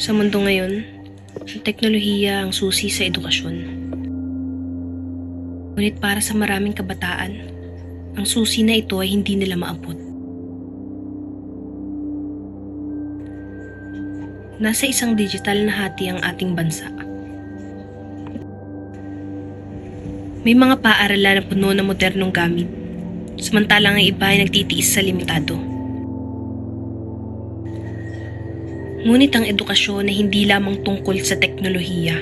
Sa mundo ngayon, ang teknolohiya ang susi sa edukasyon. Ngunit para sa maraming kabataan, ang susi na ito ay hindi nila maabot. Nasa isang digital na hati ang ating bansa. May mga paaralan na puno ng modernong gamit, samantalang ang iba ay nagtitiis sa limitado. Ngunit ang edukasyon ay hindi lamang tungkol sa teknolohiya.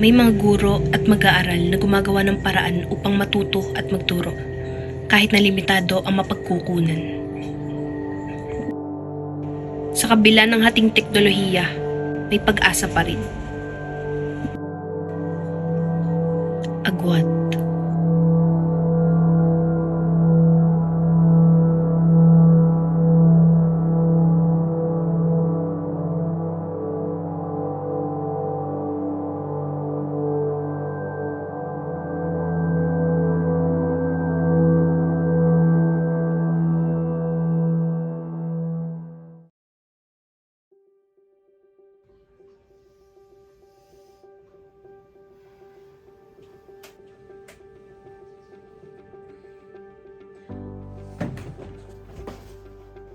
May mga guro at mag-aaral na gumagawa ng paraan upang matuto at magturo, kahit na limitado ang mapagkukunan. Sa kabila ng hating teknolohiya, may pag-asa pa rin. Agwat.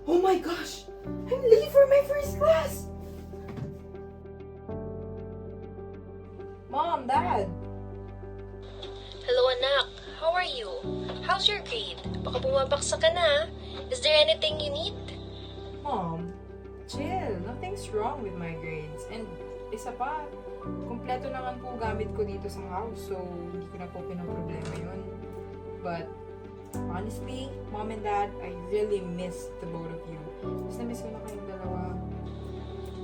Oh my gosh! I'm late for my first class! Mom, Dad! Hello anak, how are you? How's your grade? Baka bumabaksak ka na. Is there anything you need? Mom, chill. Nothing's wrong with my grades. And isa pa, kumpleto naman po gamit ko dito sa house. So, hindi ko na po pinaproblema yun. But, honestly, Mom and Dad, I really miss the both of you. Mas na-miss ko na kayong dalawa.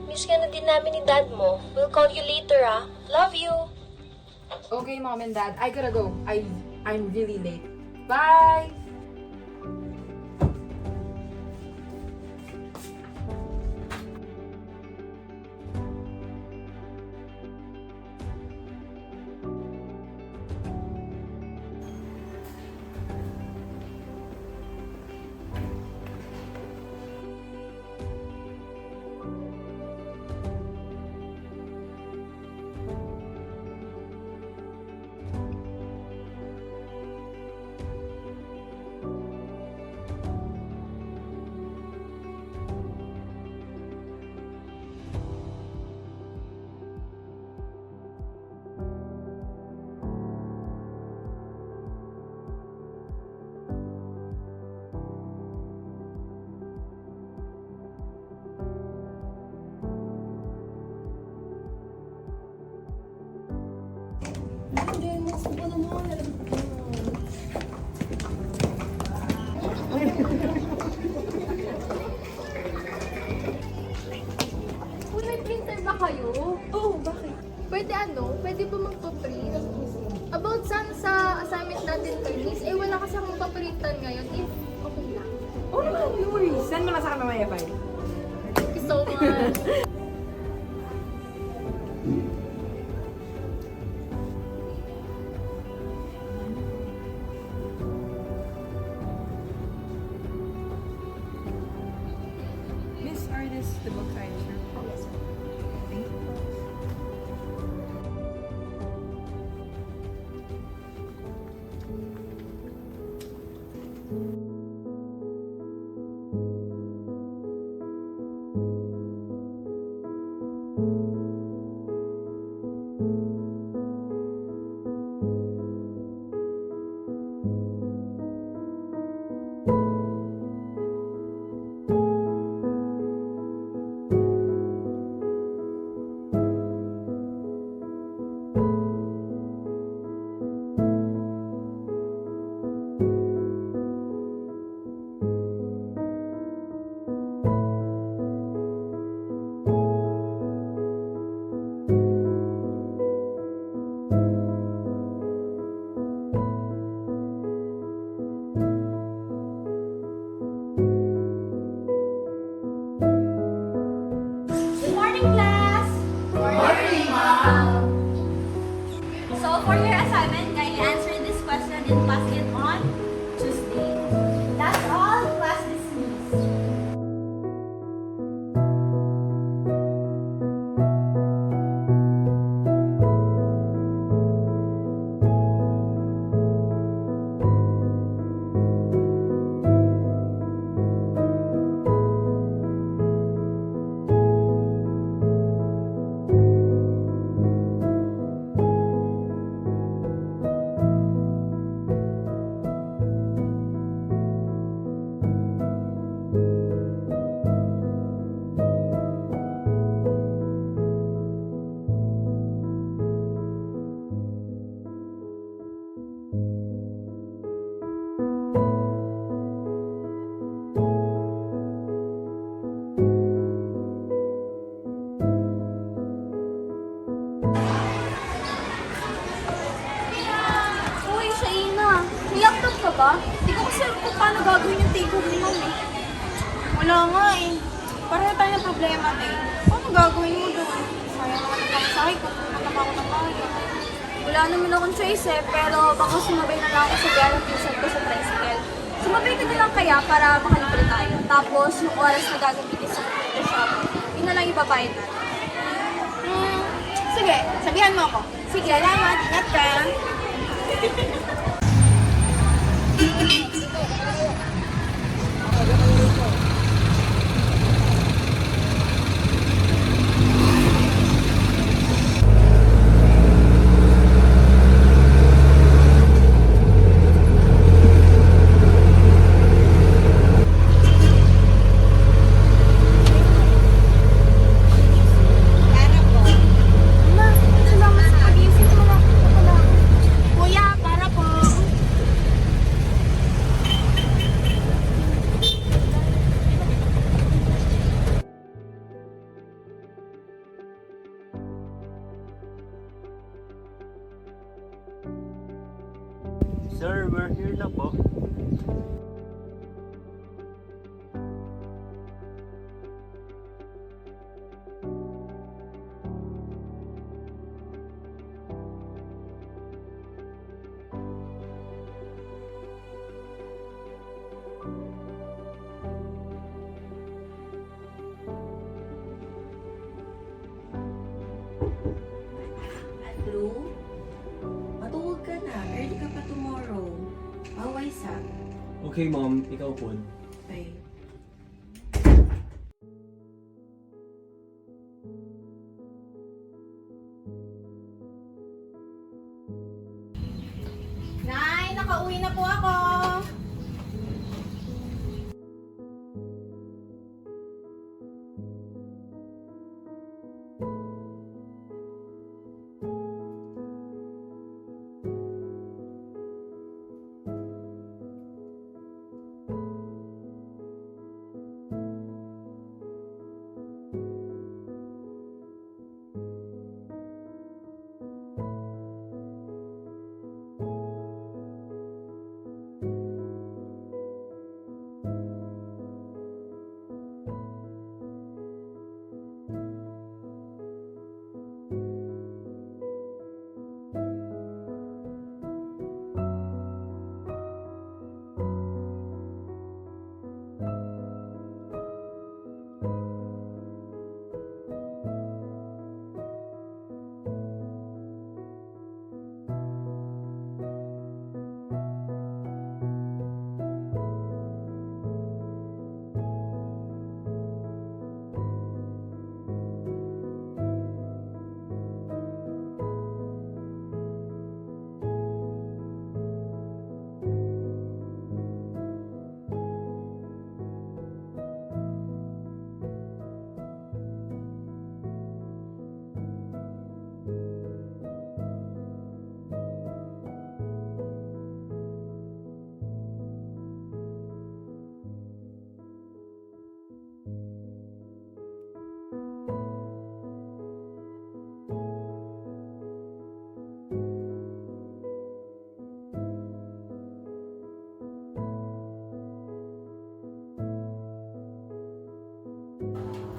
Miss ka na din namin ni dad mo. We'll call you later ah. Love you! Okay, Mom and Dad, I gotta go. I'm really late. Bye! Kung may printer ba kayo? Oh, bakit? Pwede ba magpa-print? About sa assignment natin Chinese, wala kasi akong paprintan ngayon. Okay lang. Oh, no worries. Send mo na sa akin mamaya, bye. Thank you so much. Miss Artist, the book I Yes. Thank you. ba? Hindi ko kasi alam kung paano gagawin yung take home ni Mom eh. Wala nga eh. Pareho tayo ng problema eh. Paano gagawin mo doon? Sayang naman ang pamasahe ko. Pupunta pa ako ng bahay. Wala naman akong choice eh, pero baka sumabay na lang ako sa gala pinsan ko sa tricycle. Sumabay ka na lang kaya para makalibre tayo. Tapos yung oras na gagamitin sa computer shop, yun na lang ibabayad natin. Sige, sabihan mo ako. Sige, Salamat, ingat ka. Ma, salamat sa pag-iisip mo lang. Ito lang. Kuya, para po. Sir, we're here na po. Hello? Matulog ka na. Early ka pa tomorrow. Always ha. Okay, ma'am. Ikaw po. Bye. Nay, nakauwi na po ako.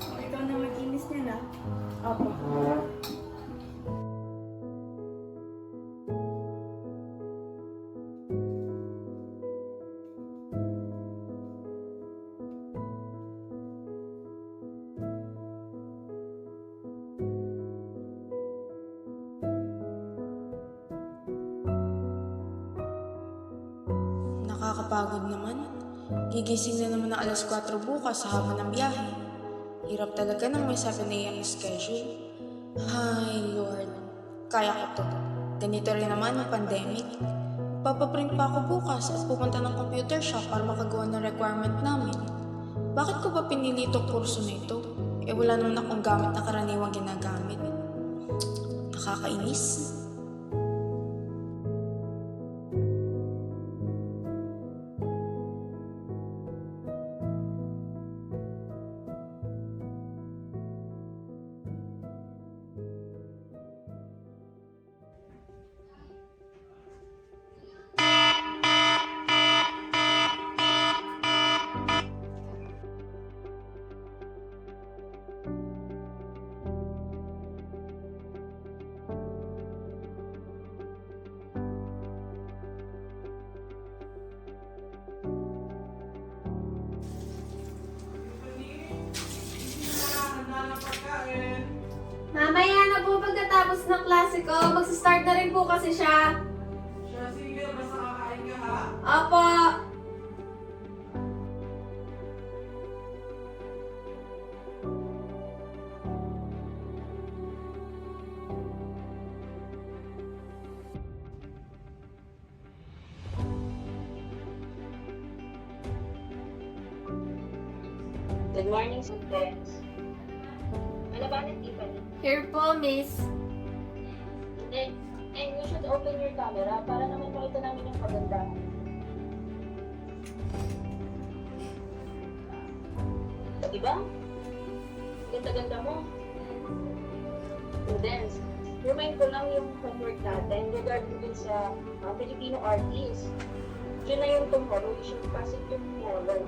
Ikaw na mag-inis niya na. Opo. Nakakapagod naman. Gigising na naman ng alas 4 bukas sa haba ng biyahe. Hirap talaga ng may 7 a.m. schedule. Ay, Lord. Kaya ko to. Ganito rin naman ang pandemic. Papaprint pa ako bukas at pupunta ng computer shop para makagawa ng requirement namin. Bakit ko ba pinili itong kurso na ito? Eh wala naman akong gamit na karaniwang ginagamit. Nakakainis. Mamaya na po pagkatapos ng klase ko. Magsistart na rin po kasi siya. Sige, basta kakain ka ha. Opo. Good morning, students. Ano ba ng Tiffany? Here po, miss. And you should open your camera para naman makita namin yung kagandahan. Diba? Ganda-ganda mo. Students, remind ko lang yung homework natin regarding dun sa Filipino artist. Yun na yung tomorrow. You should pass it tomorrow.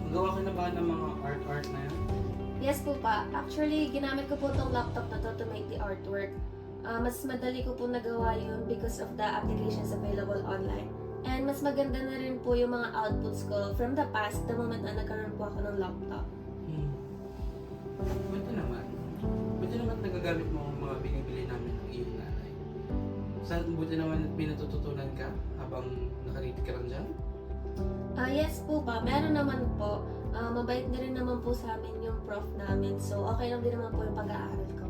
Gawa ka na ba ng mga art na yan? Yes po pa. Actually, ginamit ko po tong laptop na to make the artwork. Mas madali ko po nagawa yun because of the applications available online. And mas maganda na rin po yung mga outputs ko from the past, the moment na nagkaroon po ako ng laptop. Buti naman. Buti naman nagagamit mo ang mga binibili namin ng iyong nanay. Buti naman at may natututunan ka habang nakarito ka lang dyan? Yes po pa. Meron naman po. Mabait na rin naman po sa amin yung prof namin. So, okay lang din naman po yung pag-aaral ko.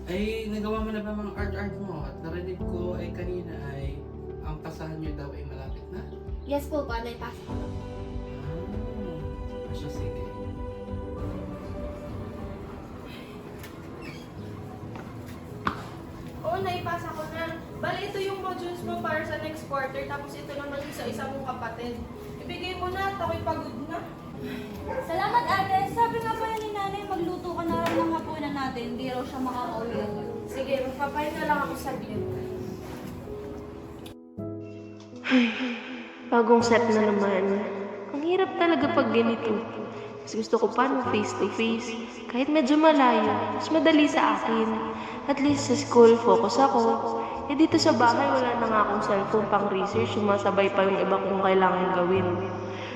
Ay, nagawa mo na ba mga art mo? At narinig ko ay kanina ay ang pasahan niyo daw ay malapit na? Yes po pa. Naipasa ko na po. Asya, sige. Oo, naipasa ko na. Bale, ito yung modules mo para sa next quarter, tapos ito naman yung sa isa mong kapatid. Ibigay mo na at ako'y pagod na. Salamat ate. Sabi nga pala ni nanay, magluto ka na rin ng hapunan natin. Hindi raw siya makakauwi. Sige, magpapahinga lang ako saglit. Bagong set na naman. Ang hirap talaga pag ganito. Mas gusto ko pa ng face to face. Kahit medyo malayo, mas madali sa akin. At least sa school, focus ako. Eh dito sa bahay, wala na nga akong cellphone pang research. Sumasabay pa yung iba kong kailangan gawin.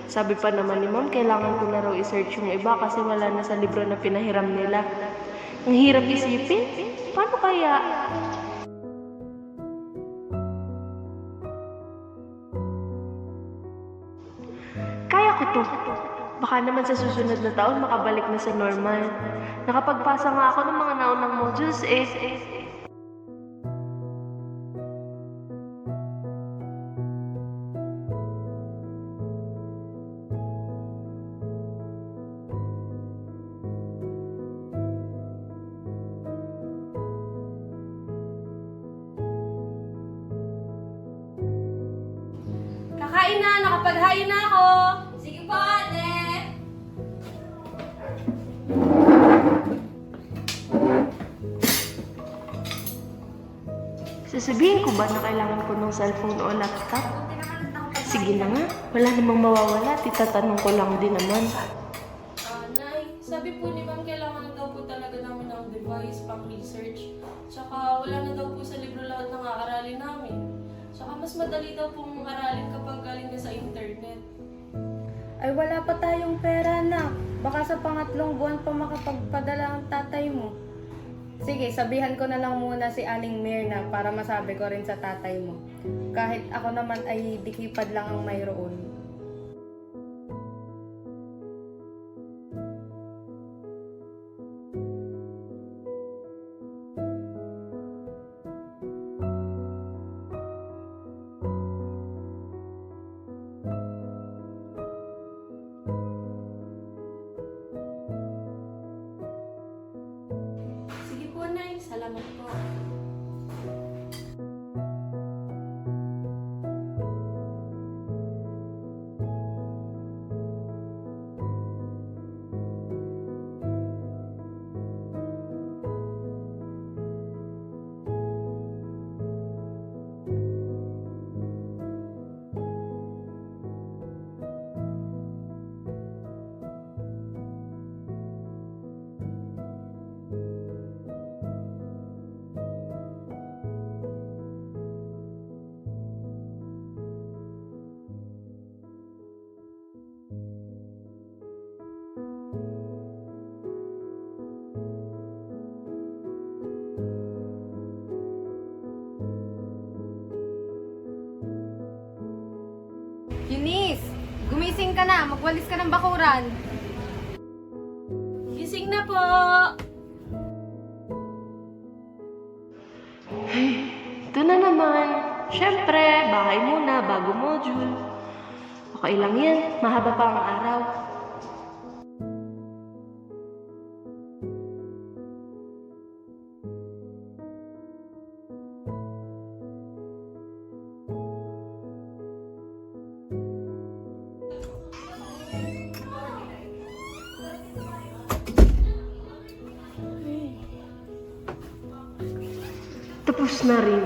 Sabi pa naman ni ma'am, kailangan ko na raw i-search yung iba kasi wala na sa libro na pinahiram nila. Ang hirap isipin. Paano kaya? Kaya ko to. Baka naman sa susunod na taon makabalik na sa normal. Nakapagpasa nga ako ng mga naunang modules eh. Kakain na! Nakapaghain na ako! Sige po ate! Sasabihin ko ba na kailangan ko ng cellphone o laptop? Sige na nga, wala namang mawawala. Titatanong ko lang din naman. Nay, sabi po ni ma'am, kailangan daw po talaga namin ng device pang research. Tsaka wala na daw po sa libro lahat ng aaralin namin. Tsaka mas madali daw pong aralin kapag galing na sa internet. Ay wala pa tayong pera na. Baka sa pangatlong buwan pa makapagpadala ang tatay mo. Sige, sabihan ko na lang muna si Aling Mirna para masabi ko rin sa tatay mo. Kahit ako naman ay dikipad lang ang mayroon. Sige po, Nay. Salamat po. Eunice, gumising ka na. Magwalis ka ng bakuran. Gising na po! Ito na naman. Siyempre, bahay muna bago module. Okay lang yan. Mahaba pa ang araw. Tapos na rin.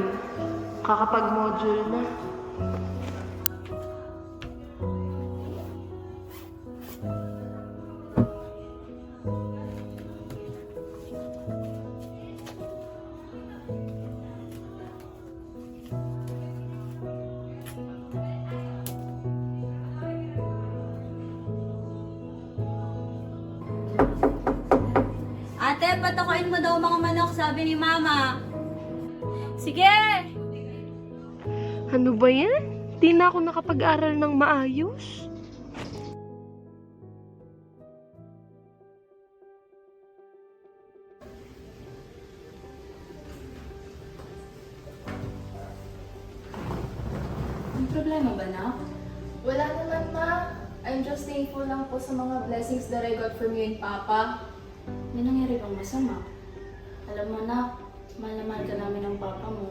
Kakapag-module na. Ate, patukuin mo daw mga manok, sabi ni Mama. Sige! Ano ba yan? Di na ako nakapag-aral ng maayos. May problema ba na? Wala naman, Ma. I'm just thankful lang po sa mga blessings that I got from you and Papa. May nangyari bang masama? Alam mo na, mahal na mahal ka namin ng papa mo.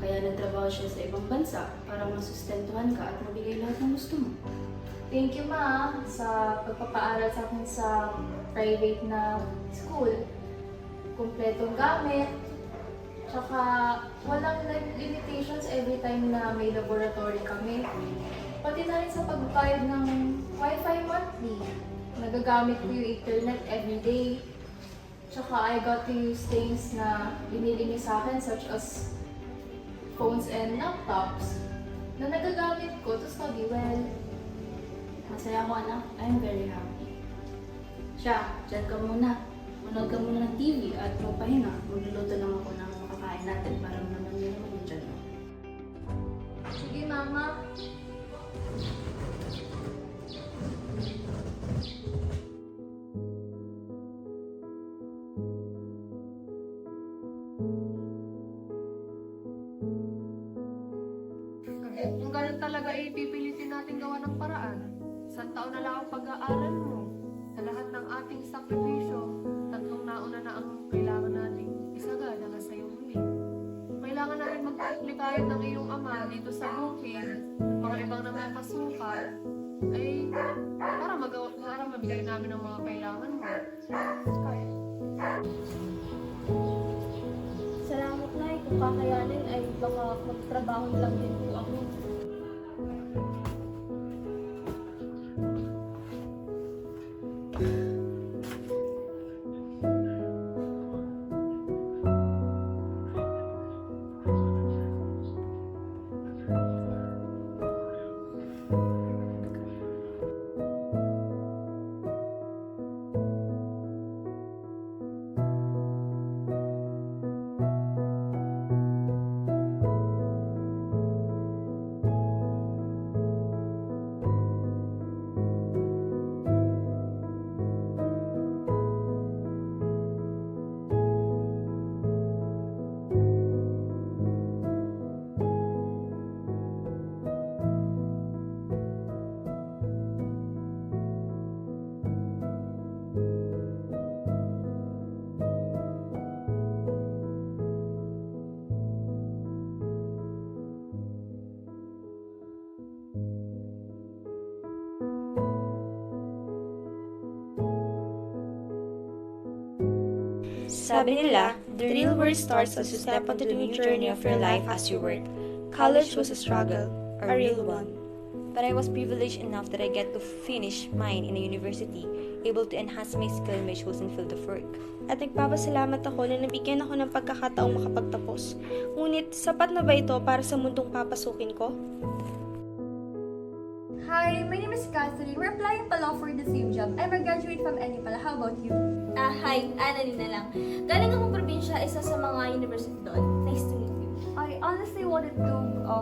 Kaya nagtrabaho siya sa ibang bansa para masustentuhan ka at mabigay lahat ng gusto mo. Thank you, Ma, sa pagpapaaral sa akin sa private na school. Kumpletong gamit. Tsaka walang limitations every time na may laboratory kami. Pati na rin sa pagbayad ng Wi-Fi monthly. Nagagamit ko yung internet everyday. Tsaka I got to use things na binili niyo sa akin such as phones and laptops na nagagamit ko to study well. Masaya ako, anak. I'm very happy. Siya, dyan ka muna. Manood ka muna ng TV at magpahinga. Magluluto lang ako ng makakain natin para naman yun naman dyan. Sige, Mama. Kung ganun talaga ipipilitin natin gawa ng paraan, isang taon na lang ang pag-aaral mo. Sa lahat ng ating sakripisyo, 3 nauna na ang kailangan nating isagana na sa iyong huli. Kailangan na rin magpaplikayot ng iyong ama dito sa bukid, mga ibang namapasukal, ay para mabigay namin ang mga kailangan mo. Salamat, Nay. Kung kakayanin ay baka magtrabaho lang din po ako. Sabi nila, the real work starts as you step onto the new journey of your life as you work. College was a struggle, a real one. But I was privileged enough that I get to finish mine in a university, able to enhance my skill in my chosen field of work. At nagpapasalamat ako na nabigyan ako ng pagkakataong makapagtapos. Ngunit, sapat na ba ito para sa mundong papasukin ko? Hi, my name is Catherine. We're applying pala for the same job. I'm a graduate from Enipala. How about you? Hi, Annalyn na lang. Galing akong probinsya, isa sa mga university doon. Nice to meet you. I honestly wanted to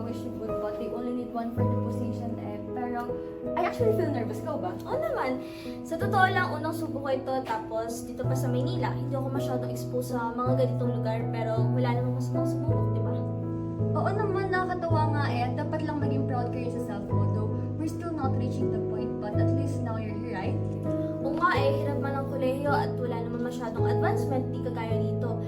wish you good, but they only need one for the position eh. Pero I actually feel nervous. Ikaw ba? Oo naman. Sa totoo lang, unang subo ko ito, tapos dito pa sa Maynila, hindi ako masyadong exposed sa mga ganitong lugar, pero wala namang masamang sumubok, di ba? Oo naman, nakakatawa nga eh. Dapat lang maging proud kayo sa self mo, though we're still not reaching the point, but at least now you're here, right? Oo nga eh, hirap man ang kolehiyo at wala naman masyadong advancement, di kagaya dito,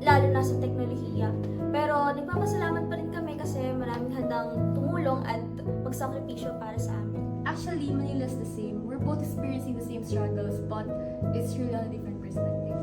lalo na sa teknolohiya. Pero nagpapasalamat pa rin kami kasi maraming handang tumulong at magsakripisyo para sa amin. Actually, Manila's the same. We're both experiencing the same struggles, but it's really on a different perspective.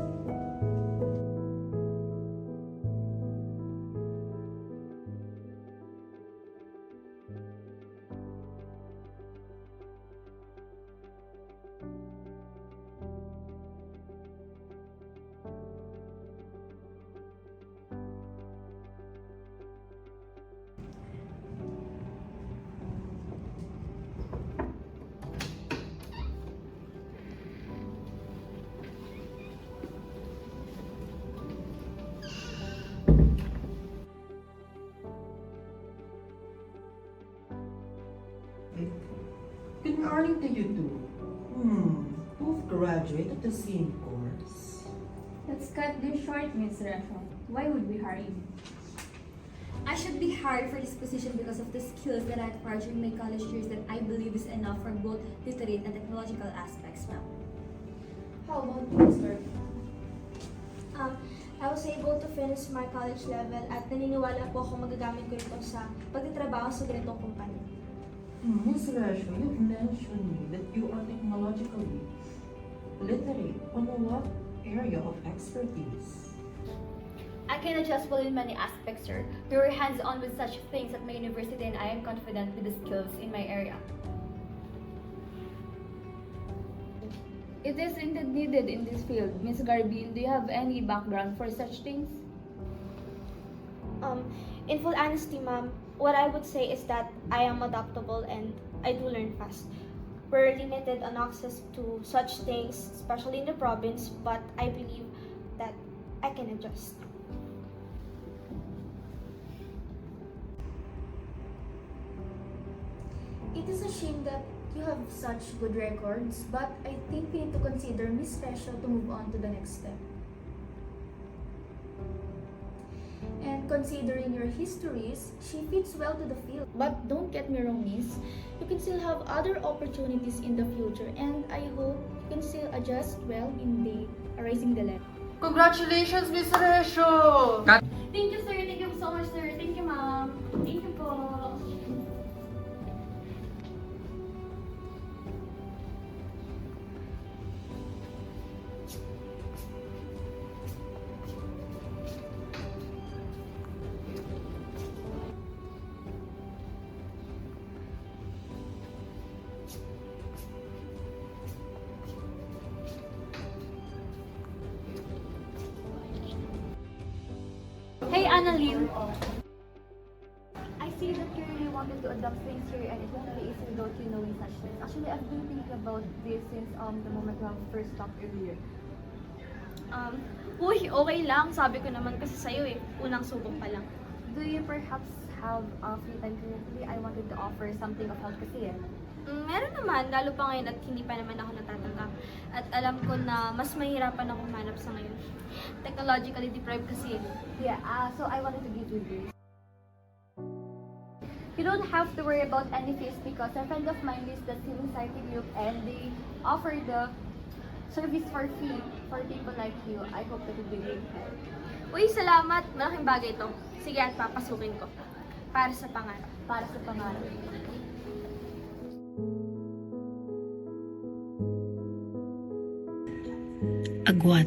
Good morning to you two. Both graduate of the same course. Let's cut this short, Miss Resho. Why would we hire you? I should be hired for this position because of the skills that I acquired during my college years that I believe is enough for both literate and technological aspects, ma'am. How about you, sir? I was able to finish my college level at naniniwala po ako magagamit ko ito sa pagtitrabaho sa ganitong kumpanya. Miss Rasho, you've mentioned me that you are technologically literate. On what area of expertise? I can adjust well in many aspects, sir. We were hands-on with such things at my university and I am confident with the skills in my area. It is indeed needed in this field. Ms. Garbin, do you have any background for such things? In full honesty, ma'am, what I would say is that I am adaptable and I do learn fast. We're limited on access to such things, especially in the province, but I believe that I can adjust. It is a shame that you have such good records, but I think we need to consider Miss Resho to move on to the next step. And considering your histories, she fits well to the field. But don't get me wrong, Miss. You can still have other opportunities in the future, and I hope you can still adjust well in the rising the level. Congratulations, Miss Resho! Thank you, sir. Thank you so much, sir. Thank you, ma'am. Thank you po. Hey, Annalyn. I see that you really wanted to adopt things here and it won't be easy without you knowing such things. Actually, I've been thinking about this since the moment we first talked earlier. Uy, okay lang. Sabi ko naman kasi sa'yo eh. Unang subok pa lang. Do you perhaps have free time currently? I wanted to offer something of help kasi eh. Meron naman, lalo pa ngayon at hindi pa naman ako natatanggap. At alam ko na mas mahirapan ako manap sa ngayon. Technologically deprived kasi. Yeah, so I wanted to give you this. You don't have to worry about any fees because a friend of mine is the Civil Society group and they offer the service for free for people like you. I hope that it will be help. Uy, salamat. Malaking bagay ito. Sige at papasukin ko. Para sa pangarap. Para sa pangarap. Agwat.